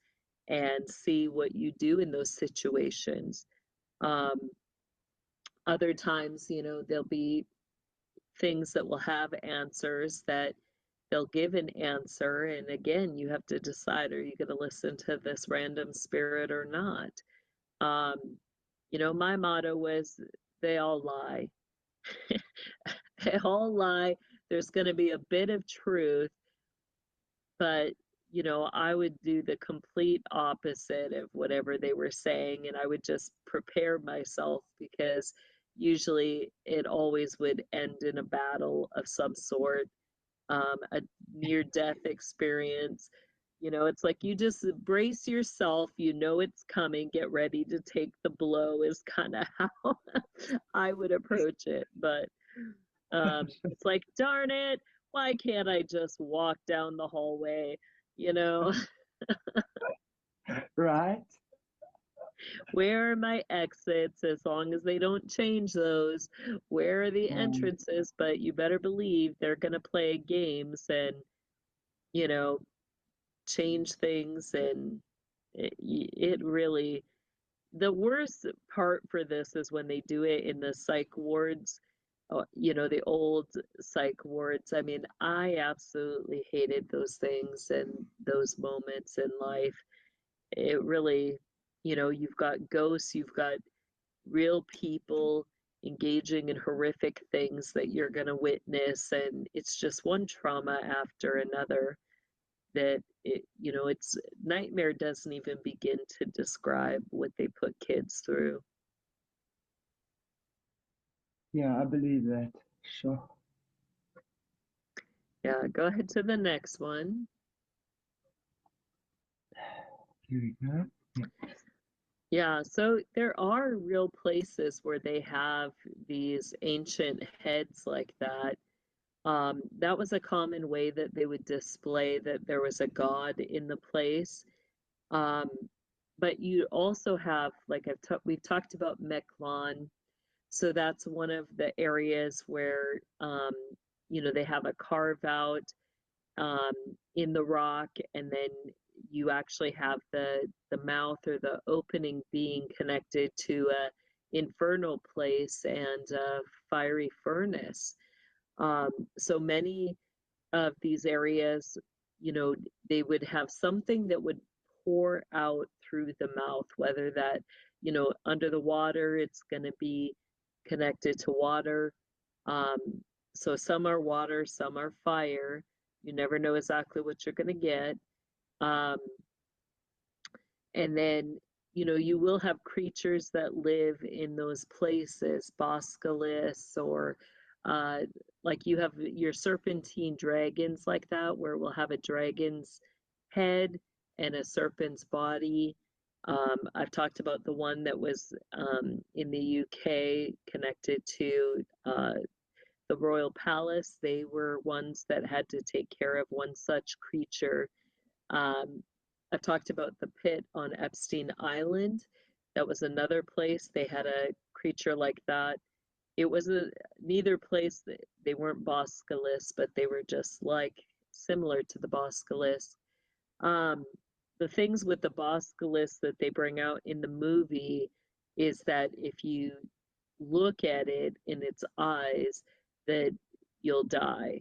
S2: and see what you do in those situations. Um, Other times, there'll be things that will have answers that they'll give an answer, and again, you have to decide, are you going to listen to this random spirit or not? um my motto was, they all lie. They all lie. There's going to be a bit of truth, but I would do the complete opposite of whatever they were saying, and I would just prepare myself, because usually it always would end in a battle of some sort, a near death experience. You know, it's like you just brace yourself, you know it's coming, get ready to take the blow is kind of how I would approach it. But it's like, darn it, why can't I just walk down the hallway? You know,
S1: Right?
S2: where are my exits as long as they don't change those? Where are the
S1: Mm,
S2: entrances? But you better believe they're going to play games and, you know, change things. And it really, the worst part for this is when they do it in the psych wards, you know, the old psych wards. I mean, I absolutely hated those things and those moments in life. It really, you know, you've got ghosts, you've got real people engaging in horrific things that you're going to witness, and it's just one trauma after another that it, you know, it's nightmare doesn't even begin to describe what they put kids through.
S1: yeah, I believe that. Sure.
S2: Yeah, go ahead to the next one.
S1: Here we go. Yeah.
S2: Yeah, so there are real places where they have these ancient heads like that. That was a common way that they would display that there was a god in the place. Um, but you also have, like we've talked about Mechlon, so that's one of the areas where, you know, they have a carve out um, in the rock, and then you actually have the mouth or the opening being connected to a infernal place and a fiery furnace. So many of these areas, you know, they would have something that would pour out through the mouth, whether that, you know, under the water, it's going to be connected to water. Um, so some are water, some are fire. You never know exactly what you're going to get. Um, and then, you know, you will have creatures that live in those places, boscalis or uh, like you have your serpentine dragons like that, where we'll have a dragon's head and a serpent's body. I've talked about the one that was in the UK connected to the royal palace. They were ones that had to take care of one such creature. um, I've talked about the pit on Epstein Island. That was another place. They had a creature like that. It was a neither place. They weren't boscalis, but they were just like similar to the boscalis. Um, the things with the boscalis that they bring out in the movie is that if you look at it in its eyes, that you'll die.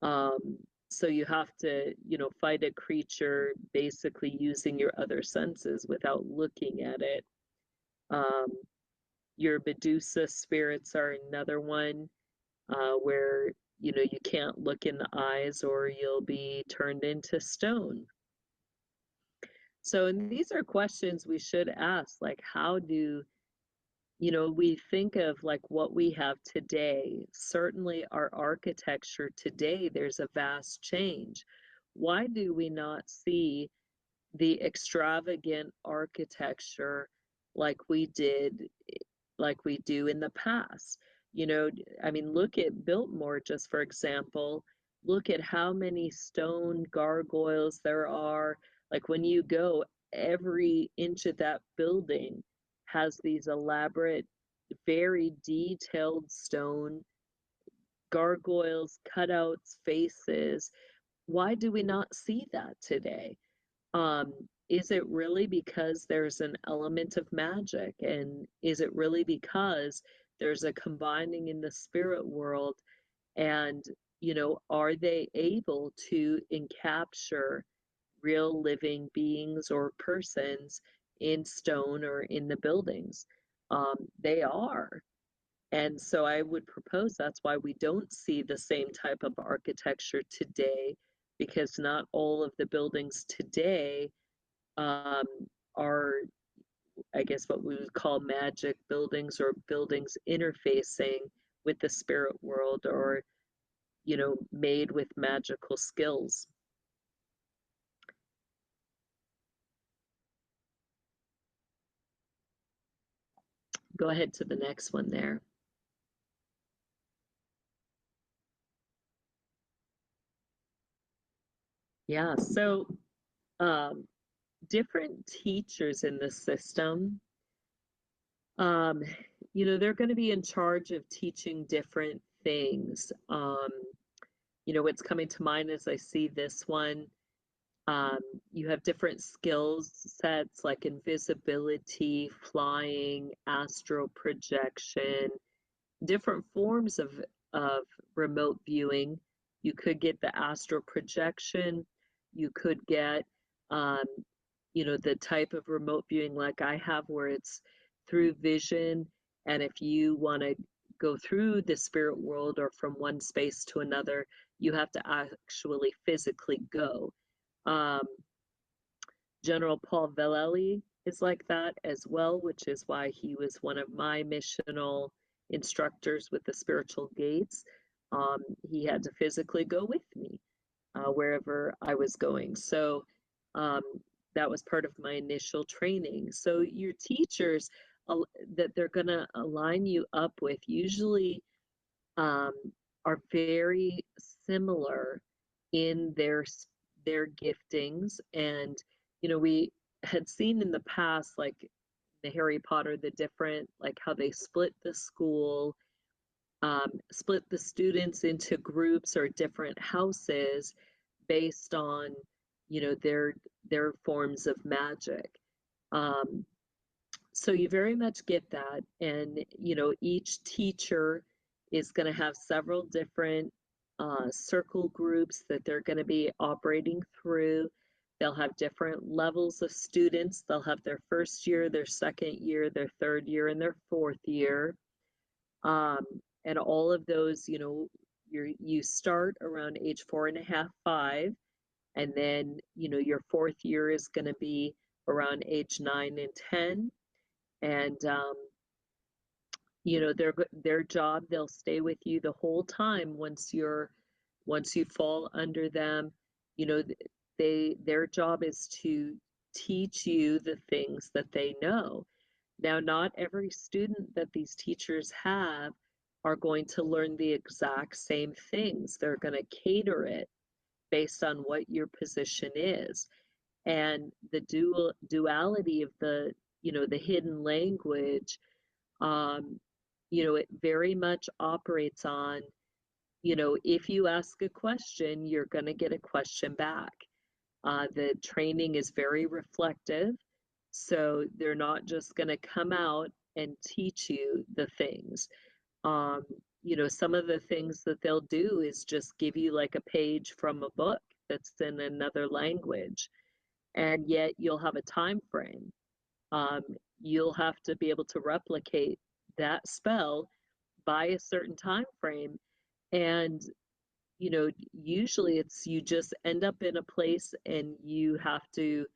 S2: Um, so you have to, you know, fight a creature basically using your other senses without looking at it. Um, your Medusa spirits are another one where, you know, you can't look in the eyes or you'll be turned into stone. So, and these are questions we should ask, like, how do, you know, we think of like what we have today. Certainly, our architecture today, there's a vast change. Why do we not see the extravagant architecture like we did, like we do in the past? You know, I mean, look at Biltmore, just for example. Look at how many stone gargoyles there are. Like when you go, every inch of that building has these elaborate, very detailed stone gargoyles, cutouts, faces. Why do we not see that today? Is it really because there's an element of magic? And is it really because there's a combining in the spirit world? And, you know, are they able to encapture real living beings or persons in stone or in the buildings? They are. And so I would propose that's why we don't see the same type of architecture today, because not all of the buildings today um, are, I guess, what we would call magic buildings or buildings interfacing with the spirit world or, you know, made with magical skills. Go ahead to the next one there. Yeah, so different teachers in the system, um, they're going to be in charge of teaching different things. What's coming to mind as I see this one, um, you have different skills sets like invisibility, flying, astral projection, different forms of remote viewing. You could get the astral projection. You could get, um, the type of remote viewing like I have where it's through vision. And if you want to go through the spirit world or from one space to another, you have to actually physically go. Um, General Paul Vallely is like that as well, which is why he was one of my missional instructors with the spiritual gates. He had to physically go with me wherever I was going. So um, that was part of my initial training. So your teachers that they're going to align you up with usually um, are very similar in their giftings. And we had seen in the past, like the Harry Potter, the different, like how they split the school, split the students into groups or different houses based on their forms of magic. um, so you very much get that. And, each teacher is going to have several different circle groups that they're going to be operating through. They'll have different levels of students. They'll have their first year, their second year, their third year, and their fourth year. Um, and all of those, you start around age 4.5, 5, and then, your fourth year is going to be around age 9 and 10. And their job, they'll stay with you the whole time once you fall under them. Their job is to teach you the things that they know. Now, not every student that these teachers have are going to learn the exact same things. They're going to cater it based on what your position is. And the duality of the hidden language, um, it very much operates on, if you ask a question, you're going to get a question back. The training is very reflective. So they're not just going to come out and teach you the things. Um, some of the things that they'll do is just give you like a page from a book that's in another language, and yet you'll have a time frame. Um, you'll have to be able to replicate that spell by a certain time frame. And usually it's you just end up in a place and you have to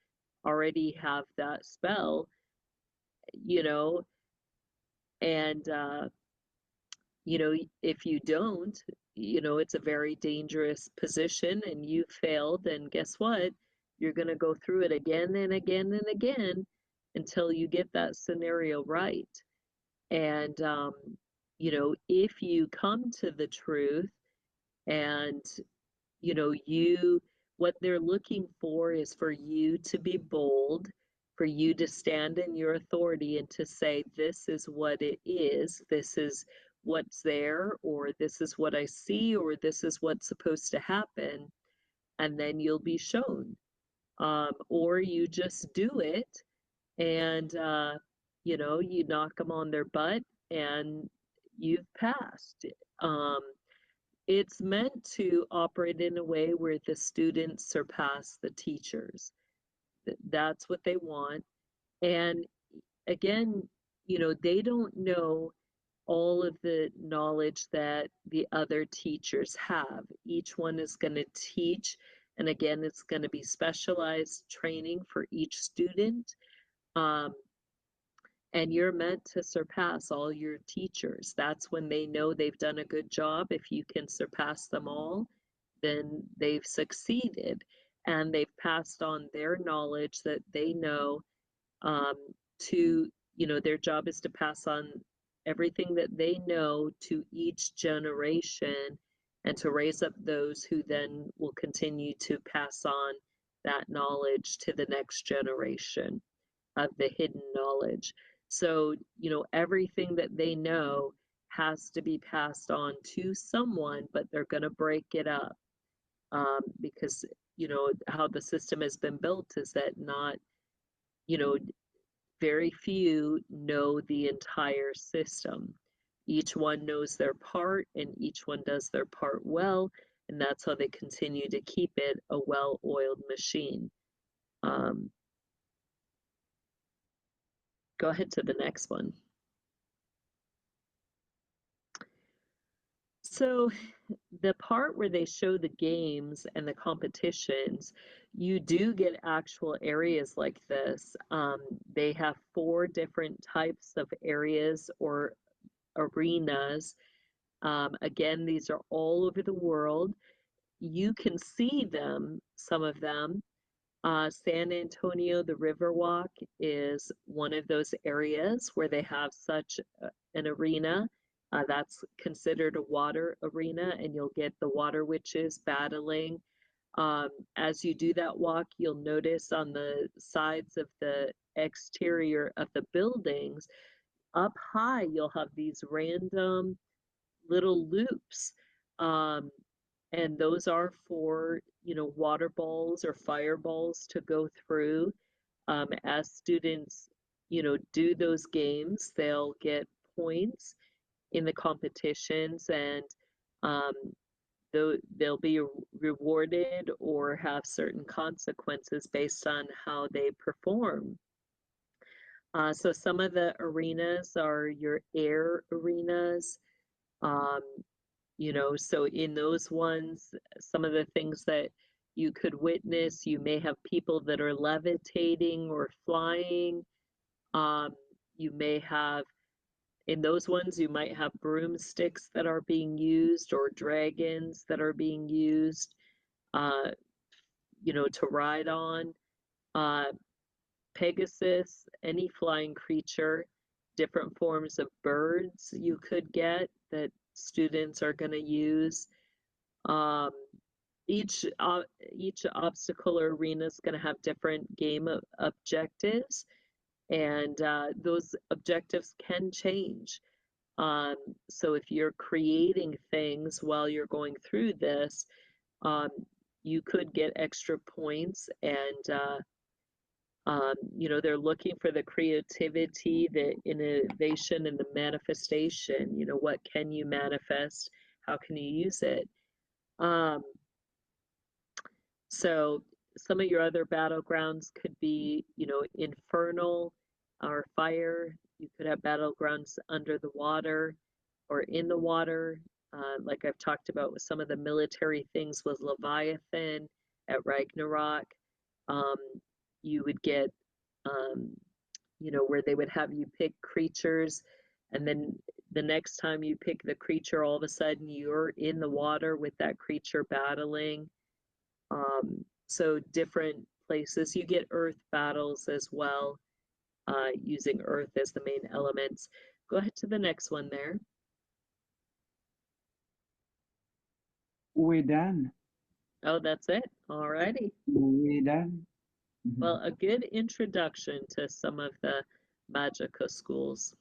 S2: already have that spell, you know and if you don't, it's a very dangerous position and you failed, and guess what, you're going to go through it again and again and again until you get that scenario right. And if you come to the truth, and you what they're looking for is for you to be bold, for you to stand in your authority and to say, this is what it is, this is what's there, or this is what I see, or this is what's supposed to happen. And then you'll be shown. Or you just do it, and you knock them on their butt and you've passed. um, it's meant to operate in a way where the students surpass the teachers. That's what they want. And again, they don't know all of the knowledge that the other teachers have. Each one is going to teach, and again, it's going to be specialized training for each student. Um, and you're meant to surpass all your teachers. That's when they know they've done a good job. If you can surpass them all, then they've succeeded, and they've passed on their knowledge that they know, um, to their job is to pass on everything that they know to each generation and to raise up those who then will continue to pass on that knowledge to the next generation of the hidden knowledge. So, everything that they know has to be passed on to someone, but they're going to break it up because, how the system has been built is that not, very few know the entire system. Each one knows their part and each one does their part well, and that's how they continue to keep it a well-oiled machine. Go ahead to the next one. So the part where they show the games and the competitions, you do get actual areas like this. They have 4 different types of areas or arenas. Again, these are all over the world. You can see them, some of them. San Antonio, the Riverwalk is one of those areas where they have such an arena. That's considered a water arena, and you'll get the water witches battling. As you do that walk, you'll notice on the sides of the exterior of the buildings, up high, you'll have these random little loops. And those are for, water balls or fireballs to go through. As students, do those games, they'll get points in the competitions, and they'll be rewarded or have certain consequences based on how they perform. So some of the arenas are your air arenas. So in those ones, some of the things that you could witness, you may have people that are levitating or flying. You may have, in those ones, you might have broomsticks that are being used or dragons that are being used, to ride on. Pegasus, any flying creature, different forms of birds you could get that students are going to use. Each obstacle or arena is going to have different game objectives, and those objectives can change. So if you're creating things while you're going through this, you could get extra points, and they're looking for the creativity, the innovation, and the manifestation. What can you manifest? How can you use it? So some of your other battlegrounds could be, infernal or fire. You could have battlegrounds under the water or in the water. Like I've talked about with some of the military things with Leviathan at Ragnarok. You would get, where they would have you pick creatures, and then the next time you pick the creature, all of a sudden you're in the water with that creature battling. So different places. You get earth battles as well, using earth as the main elements. Go ahead to the next one there.
S1: We're done.
S2: Oh, that's it. All righty.
S1: We're done.
S2: Well, a good introduction to some of the Magica schools.